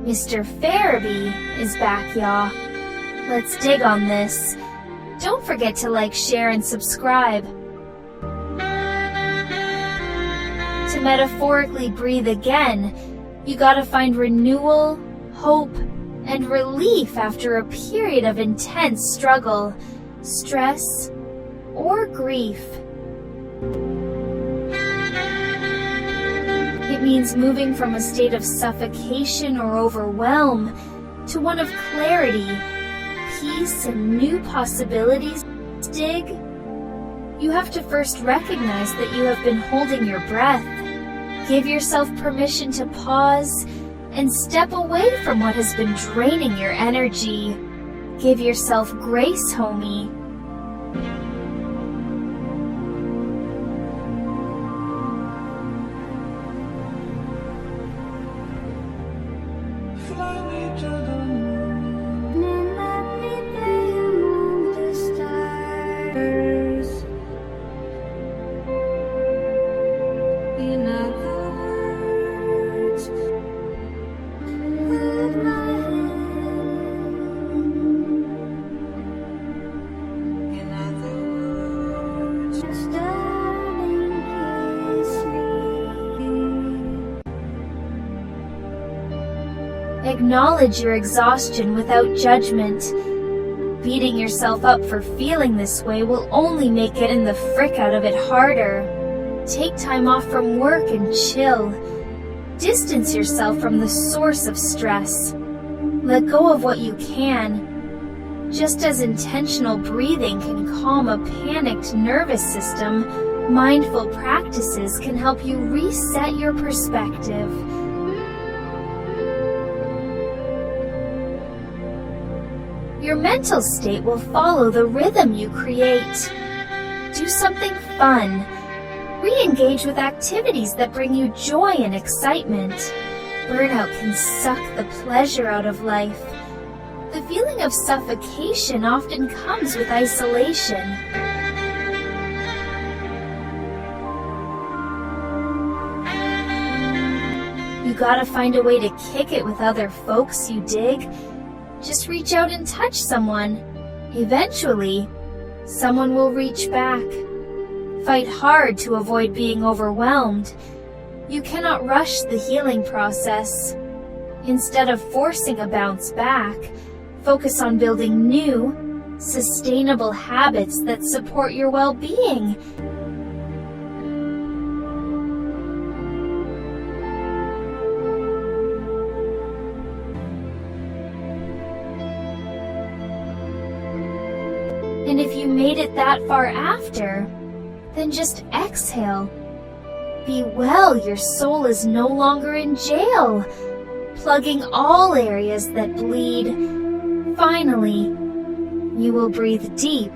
Mr. Farabee is back, y'all. Let's dig on this. Don't forget to like, share, and subscribe. To metaphorically breathe again, you gotta find renewal, hope, and relief after a period of intense struggle, stress, or grief. It means moving from a state of suffocation or overwhelm to one of clarity, peace, and new possibilities. Dig? You have to first recognize that you have been holding your breath. Give yourself permission to pause and step away from what has been draining your energy. Give yourself grace, homie. Fly me to the moon and let me play among the stars. In other words, hold my hand. In other words, darling, kiss me. Acknowledge your exhaustion without judgment. Beating yourself up for feeling this way will only make getting the frick out of it harder. Take time off from work and chill. Distance yourself from the source of stress. Let go of what you can. Just as intentional breathing can calm a panicked nervous system, mindful practices can help you reset your perspective. Your mental state will follow the rhythm you create. Do something fun. Re-engage with activities that bring you joy and excitement. Burnout can suck the pleasure out of life. The feeling of suffocation often comes with isolation. You gotta find a way to kick it with other folks, you dig? Just reach out and touch someone. Eventually, someone will reach back. Fight hard to avoid being overwhelmed. You cannot rush the healing process. Instead of forcing a bounce back, focus on building new, sustainable habits that support your well-being. And if you made it that far after, then just exhale. Be well, your soul is no longer in jail. Plugging all areas that bleed. Finally, you will breathe deep.